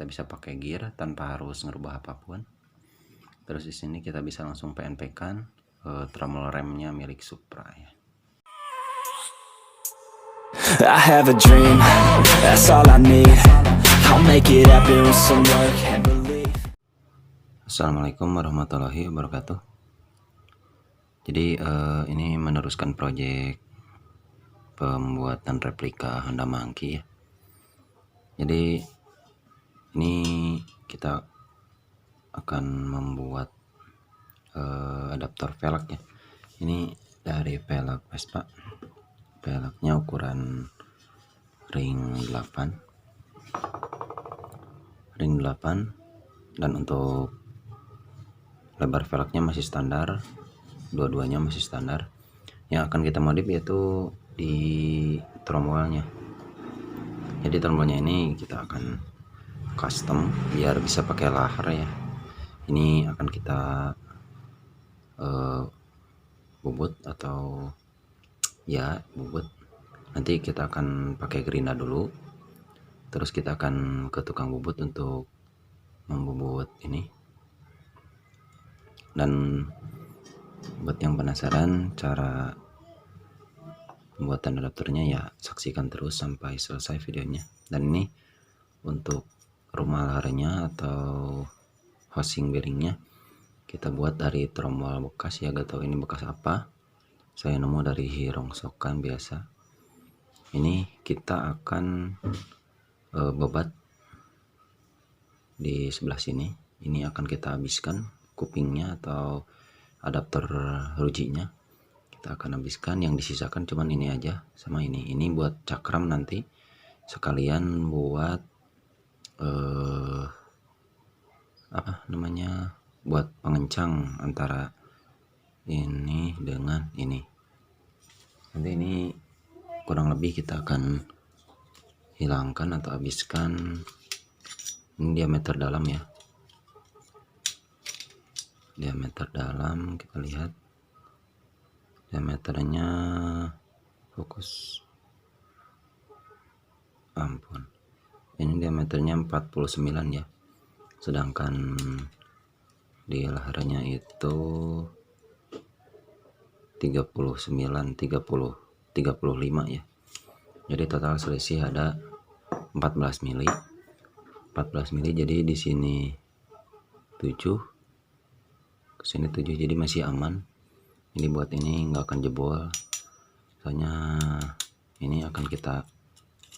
kita bisa pakai gear tanpa harus ngerubah apapun. Terus di sini kita bisa langsung PNP kan tromol remnya milik Supra ya. I have a dream, that's all I need. I'll make it happen with some work and belief. Assalamualaikum warahmatullahi wabarakatuh. Jadi ini meneruskan proyek pembuatan replika Honda Monkey ya. Jadi ini kita akan membuat adaptor velg ya. Ini dari velg Vespa. Velgnya ukuran ring 8 dan untuk lebar velgnya masih standar, dua-duanya masih standar. Yang akan kita modif yaitu di tromolnya. Jadi tromolnya ini kita akan custom biar bisa pakai lahar ya. Ini akan kita bubut atau ya bubut. Nanti kita akan pakai gerinda dulu, terus kita akan ke tukang bubut untuk membubut ini. Dan buat yang penasaran cara pembuatan adaptornya ya saksikan terus sampai selesai videonya. Dan ini untuk rumah laharnya atau housing bearingnya kita buat dari tromol bekas ya, gak tahu ini bekas apa, saya nemu dari rongsokan biasa. Ini kita akan bebat di sebelah sini. Ini akan kita habiskan kupingnya atau adaptor rujinya, kita akan habiskan. Yang disisakan cuman ini aja sama ini buat cakram, nanti sekalian buat buat pengencang antara ini dengan ini. Nanti ini kurang lebih kita akan hilangkan atau habiskan. Ini diameter dalam ya, diameter dalam, kita lihat diameternya, fokus, ampun, ini diameternya 49 ya, sedangkan di laharnya itu 35 ya. Jadi total selisih ada 14 mili. Jadi di sini 7, ke sini 7, jadi masih aman. Ini buat ini nggak akan jebol. Soalnya ini akan kita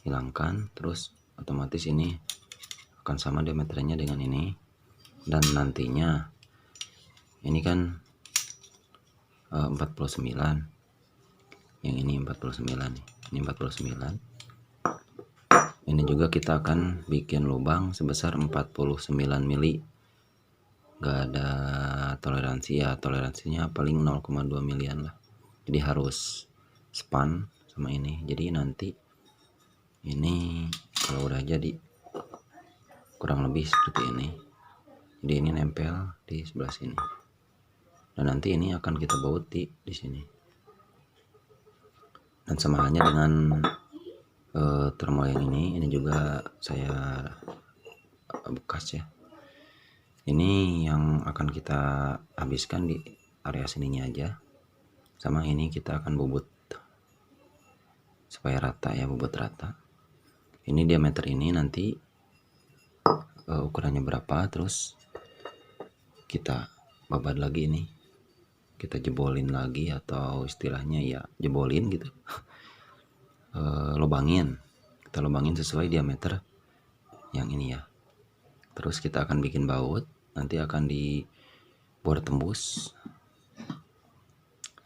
hilangkan, terus otomatis ini akan sama diameternya dengan ini. Dan nantinya ini kan 49, yang ini 49 nih, ini 49. Ini juga kita akan bikin lubang sebesar 49 mili. Gak ada toleransi ya, toleransinya paling 0,2 milian lah. Jadi harus span sama ini. Jadi nanti ini kalau udah jadi kurang lebih seperti ini. Jadi ini nempel di sebelah sini. Dan nanti ini akan kita baut di sini. Dan sama halnya dengan tromol yang ini juga saya bekas ya. Ini yang akan kita habiskan di area sininya aja. Sama ini kita akan bubut supaya rata ya, bubut rata. Ini diameter ini nanti ukurannya berapa, terus kita babat lagi ini, kita jebolin lagi, atau istilahnya ya jebolin gitu. Kita lubangin sesuai diameter yang ini ya. Terus kita akan bikin baut, nanti akan dibor tembus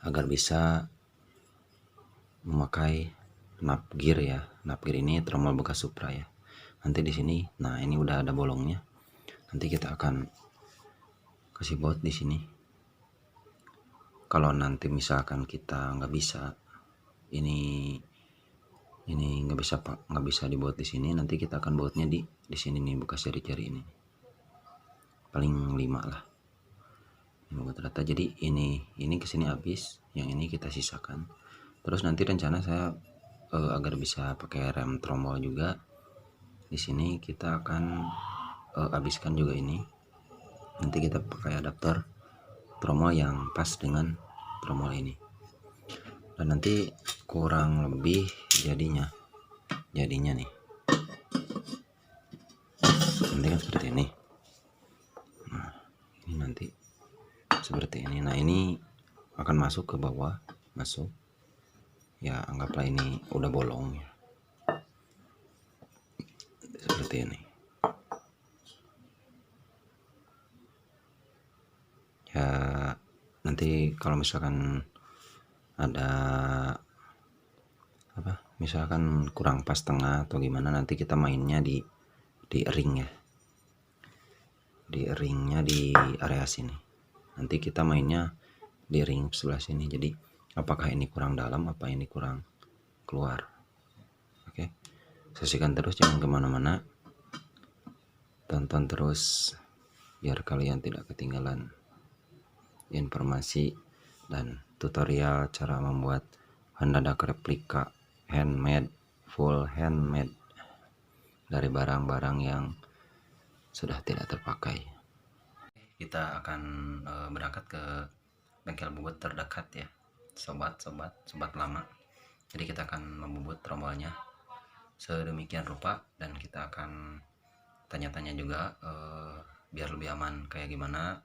agar bisa memakai nap gear ya. Nap gear ini tromol bekas Supra ya. Nanti di sini, nah ini udah ada bolongnya. Nanti kita akan kasih baut di sini. Kalau nanti misalkan kita nggak bisa, ini nggak bisa dibuat di sini, nanti kita akan buatnya di sini nih, bekas jari-jari ini paling 5 lah. Ini buat rata. Jadi ini ke sini habis, yang ini kita sisakan. Terus nanti rencana saya agar bisa pakai rem tromol juga, di sini kita akan habiskan juga ini. Nanti kita pakai adaptor tromol yang pas dengan tromol ini, dan nanti kurang lebih jadinya nih kan seperti ini. Nah ini nanti seperti ini. Nah ini akan masuk ke bawah, masuk ya, anggaplah ini udah bolong ya, seperti ini ya. Nanti kalau misalkan ada misalkan kurang pas tengah atau gimana, nanti kita mainnya di ring ya, di ringnya di area sini. Nanti kita mainnya di ring sebelah sini. Jadi apakah ini kurang dalam, apa ini kurang keluar. Oke, saksikan terus, jangan kemana-mana, tonton terus biar kalian tidak ketinggalan informasi dan tutorial cara membuat handadak replika handmade, full handmade dari barang-barang yang sudah tidak terpakai. Kita akan berangkat ke bengkel bubut terdekat ya, sobat lama. Jadi kita akan membubut tromolnya sedemikian rupa, dan kita akan tanya-tanya juga biar lebih aman kayak gimana,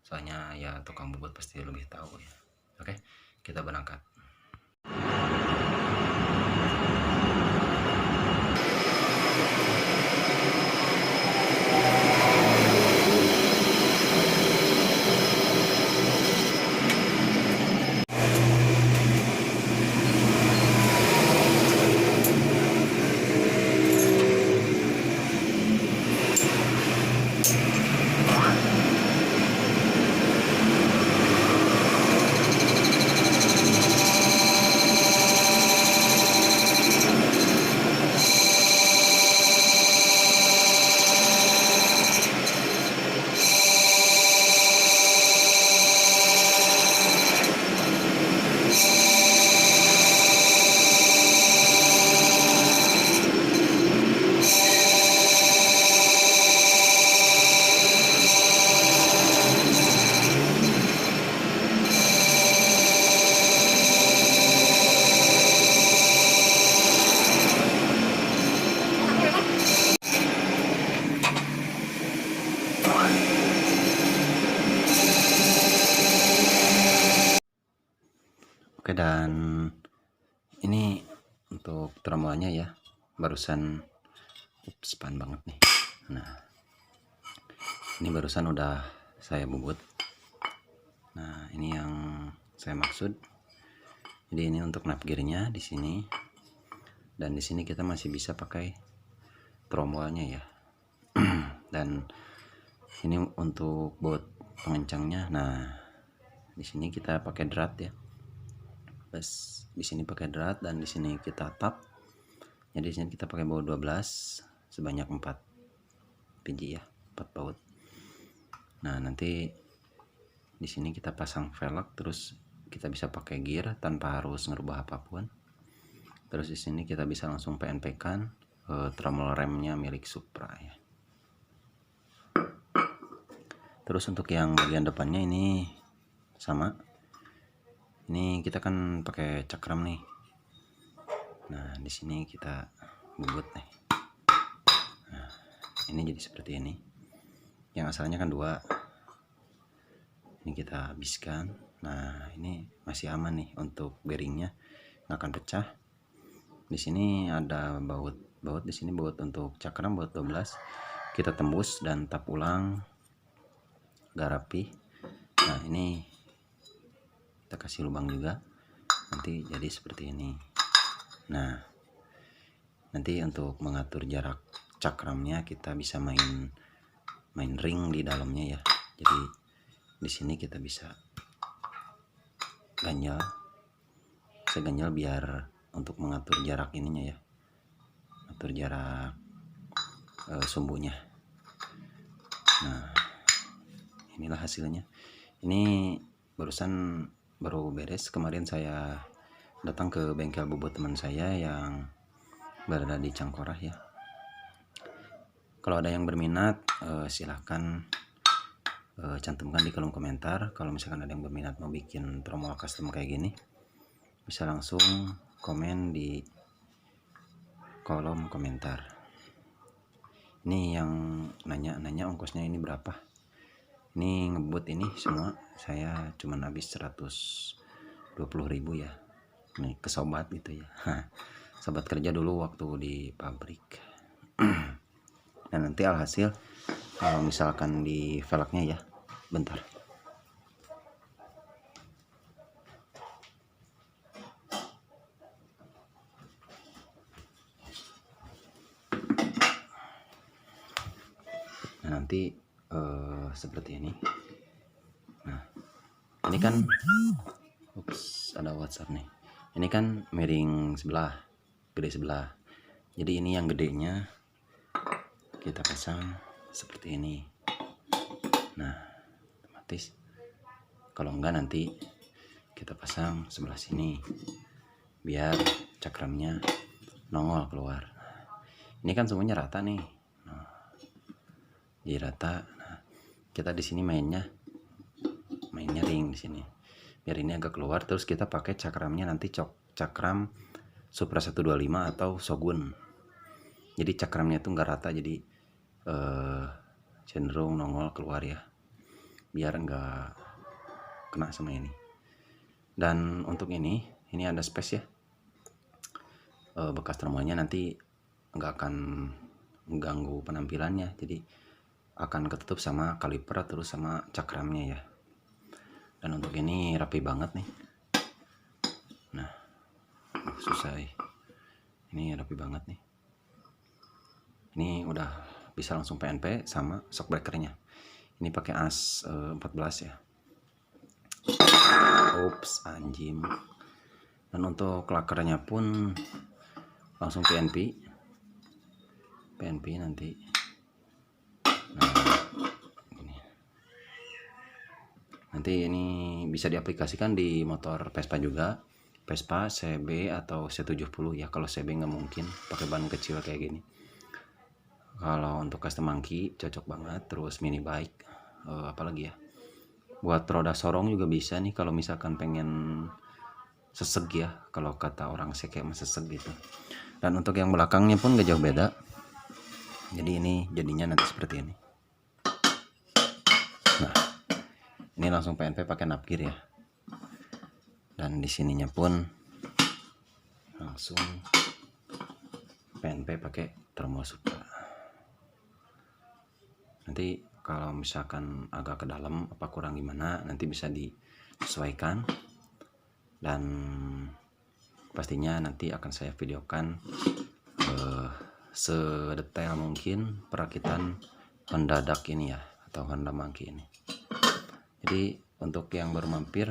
soalnya ya tukang bubut pasti lebih tahu ya. Oke, kita berangkat. Oke, dan ini untuk tromolnya ya, barusan pan banget nih. Nah ini barusan udah saya bubut. Nah ini yang saya maksud. Jadi ini untuk knob gearnya di sini, dan di sini kita masih bisa pakai tromolnya ya. Dan ini untuk baut pengencangnya. Nah di sini kita pakai drat ya. Terus di sini pakai drat, dan di sini kita tap. Jadi di sini kita pakai baut 12 sebanyak 4 biji ya, 4 baut. Nah nanti di sini kita pasang velg, terus kita bisa pakai gear tanpa harus ngerubah apapun. Terus di sini kita bisa langsung PNP kan tromol remnya milik Supra ya. Terus untuk yang bagian depannya ini sama. Ini kita kan pakai cakram nih. Nah di sini kita bubut nih. Nah ini jadi seperti ini. Yang asalnya kan 2. Ini kita habiskan. Nah ini masih aman nih untuk bearingnya, nggak akan pecah. Di sini ada baut di sini baut untuk cakram, baut 12. Kita tembus dan tap ulang, gak rapi. Nah ini kita kasih lubang juga, nanti jadi seperti ini. Nah nanti untuk mengatur jarak cakramnya kita bisa main ring di dalamnya ya. Jadi di sini kita bisa ganjal, biar untuk mengatur jarak ininya ya, atur jarak sumbunya. Nah inilah hasilnya. Ini baru beres. Kemarin saya datang ke bengkel bubut teman saya yang berada di Cangkorah ya. Kalau ada yang berminat, silahkan cantumkan di kolom komentar. Kalau misalkan ada yang berminat mau bikin tromol custom kayak gini, bisa langsung komen di kolom komentar. Ini yang nanya ongkosnya ini berapa. Ini ngebut ini semua saya cuman habis 120.000 ya. Ini ke sobat gitu ya. Sobat kerja dulu waktu di pabrik. Dan nanti alhasil kalau misalkan di velgnya ya, bentar. Nah nanti seperti ini. Nah ini kan, ups, ada WhatsApp nih. Ini kan miring sebelah, gede sebelah. Jadi ini yang gedenya kita pasang seperti ini. Nah otomatis kalau enggak nanti kita pasang sebelah sini biar cakramnya nongol keluar. Ini kan semuanya rata nih. Nah, di rata. Nah, kita di sini mainnya ring di sini. Biar ini agak keluar, terus kita pakai cakramnya nanti cakram Supra 125 atau Shogun. Jadi cakramnya itu enggak rata, jadi cenderung nongol keluar ya, biar enggak kena sama ini. Dan untuk ini ada space ya, bekas tromolnya nanti enggak akan mengganggu penampilannya, jadi akan ketutup sama kaliper terus sama cakramnya ya. Dan untuk ini rapi banget nih. Nah susah ini rapi banget nih. Ini udah bisa langsung PNP sama shockbreakernya. Ini pakai as 14 ya. Ups, anjing. Dan untuk lakernya pun langsung PNP nanti. Nah ini. Nanti ini bisa diaplikasikan di motor Vespa juga, Vespa CB atau C70 ya. Kalau CB nggak mungkin pakai ban kecil kayak gini. Kalau untuk custom monkey cocok banget. Terus mini bike, apalagi ya, buat roda sorong juga bisa nih kalau misalkan pengen seseg ya, kalau kata orang sih kayak seseg gitu. Dan untuk yang belakangnya pun gak jauh beda. Jadi ini jadinya nanti seperti ini. Nah ini langsung PNP pakai napkir ya. Dan di sininya pun langsung PNP pakai tromol Supra. Nanti kalau misalkan agak ke dalam apa kurang gimana nanti bisa disesuaikan, dan pastinya nanti akan saya videokan sedetail mungkin perakitan Honda Duck ini ya, atau Honda Monkey ini. Jadi untuk yang baru mampir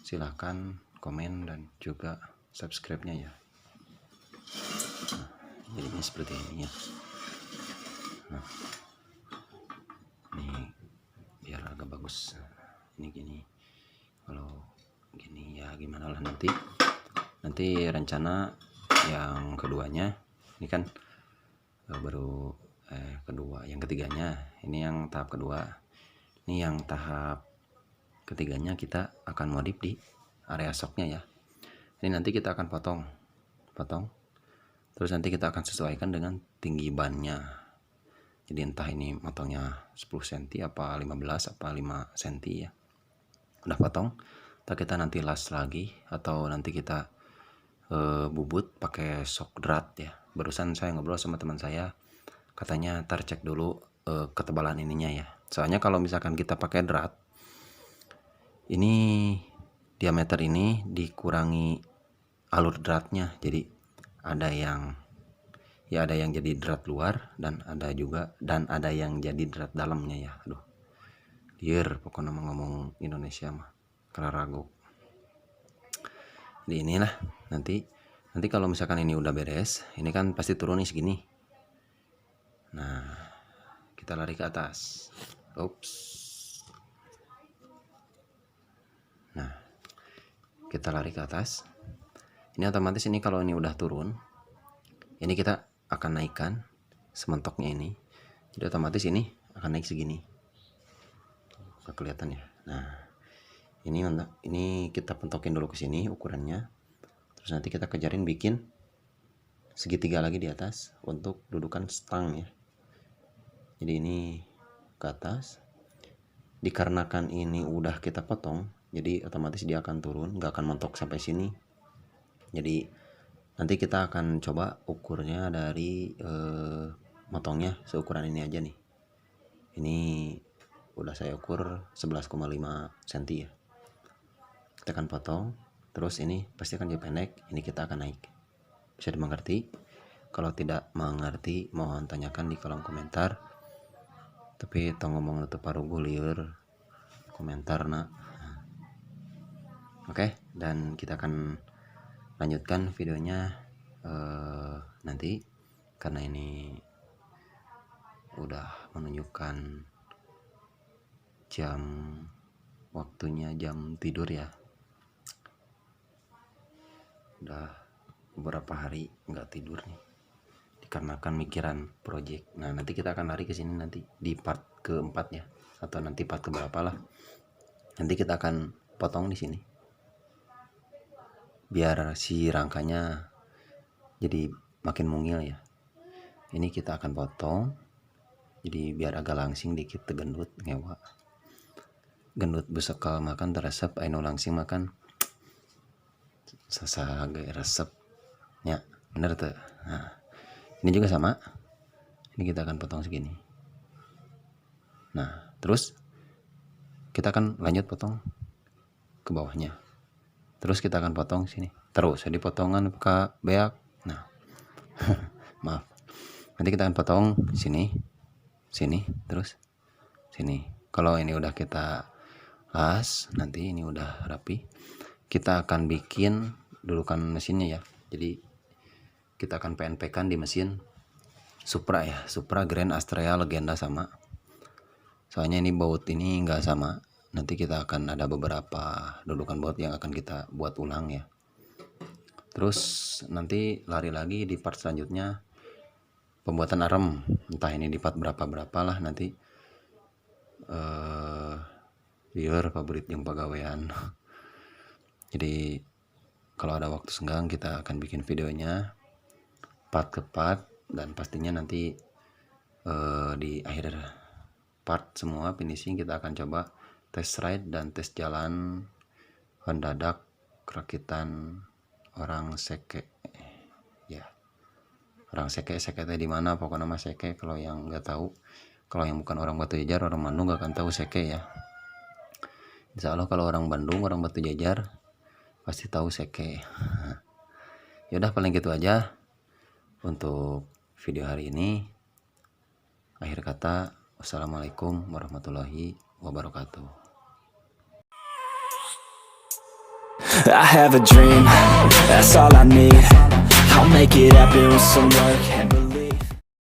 silahkan komen dan juga subscribe-nya ya. Nah, jadinya seperti ini ya. Nah ini biar agak bagus. Ini gini, kalau gini ya gimana lah, nanti rencana yang keduanya ini kan baru yang ketiganya, ini yang tahap kedua. Ini yang tahap ketiganya kita akan modif di area shocknya ya. Ini nanti kita akan potong terus nanti kita akan sesuaikan dengan tinggi bannya. Jadi entah ini motongnya 10 cm apa 15 apa 5 cm ya. Udah potong, kita nanti las lagi atau nanti kita bubut pakai shock drat ya. Barusan saya ngobrol sama teman saya, katanya ntar cek dulu ketebalan ininya ya. Soalnya kalau misalkan kita pakai drat, ini diameter ini dikurangi alur dratnya, jadi ada yang jadi drat luar dan ada yang jadi drat dalamnya ya. Aduh liar pokoknya ngomong Indonesia mah kerarago. Jadi inilah nanti kalau misalkan ini udah beres, ini kan pasti turun nih segini. Nah kita lari ke atas. Ups. Nah kita lari ke atas. Ini otomatis ini kalau ini udah turun, ini kita akan naikkan sementoknya ini. Jadi otomatis ini akan naik segini. Tuh, kelihatan ya. Nah, ini kita pentokin dulu ke sini ukurannya. Terus nanti kita kejarin bikin segitiga lagi di atas untuk dudukan stang ya. Jadi ini ke atas. Dikarenakan ini udah kita potong, jadi otomatis dia akan turun, nggak akan mentok sampai sini. Jadi nanti kita akan coba ukurnya dari motongnya seukuran ini aja nih. Ini udah saya ukur 11,5 cm ya. Kita akan potong, terus ini pasti akan jadi pendek, ini kita akan naik. Bisa dimengerti? Kalau tidak mengerti mohon tanyakan di kolom komentar. Tapi tong ngomong itu parugu liur komentar nak. Oke, dan kita akan lanjutkan videonya nanti, karena ini udah menunjukkan waktunya jam tidur ya. Udah beberapa hari nggak tidur nih dikarenakan mikiran project. Nah, nanti kita akan lari ke sini nanti di part keempat ya, atau nanti part keberapa lah. Nanti kita akan potong di sini biar si rangkanya jadi makin mungil ya. Ini kita akan potong jadi biar agak langsing dikit tegendut ngewa. Gendut besekal makan teresep, aino langsing makan sasaga resep nya, bener tuh. Nah, ini juga sama, ini kita akan potong segini. Nah, terus kita akan lanjut potong ke bawahnya, terus kita akan potong sini terus, jadi potongan ke beak. Nah maaf, nanti kita akan potong sini terus sini. Kalau ini udah kita las, nanti ini udah rapi, kita akan bikin dudukan mesinnya ya. Jadi kita akan PNP kan di mesin Supra ya, Supra Grand Astrea Legenda sama. Soalnya ini baut ini enggak sama. Nanti kita akan ada beberapa dudukan baut yang akan kita buat ulang ya. Terus nanti lari lagi di part selanjutnya pembuatan arem. Entah ini di part berapa lah nanti. Biar favorit yang pegawaian. Jadi kalau ada waktu senggang kita akan bikin videonya part ke part, dan pastinya nanti di akhir part semua finishing kita akan coba test ride dan tes jalan Honda Dak rakitan orang Seke ya. Orang Seke teh di mana, pokoknya nama Seke. Kalau yang nggak tahu, kalau yang bukan orang Batu Jajar, orang Bandung nggak akan tahu Seke ya. Insya Allah kalau orang Bandung, orang Batu Jajar pasti tahu Seke. Yaudah, paling gitu aja untuk video hari ini. Akhir kata, wassalamualaikum warahmatullahi wabarakatuh. I have a dream, that's all I need. I'll make it happen with some work and belief.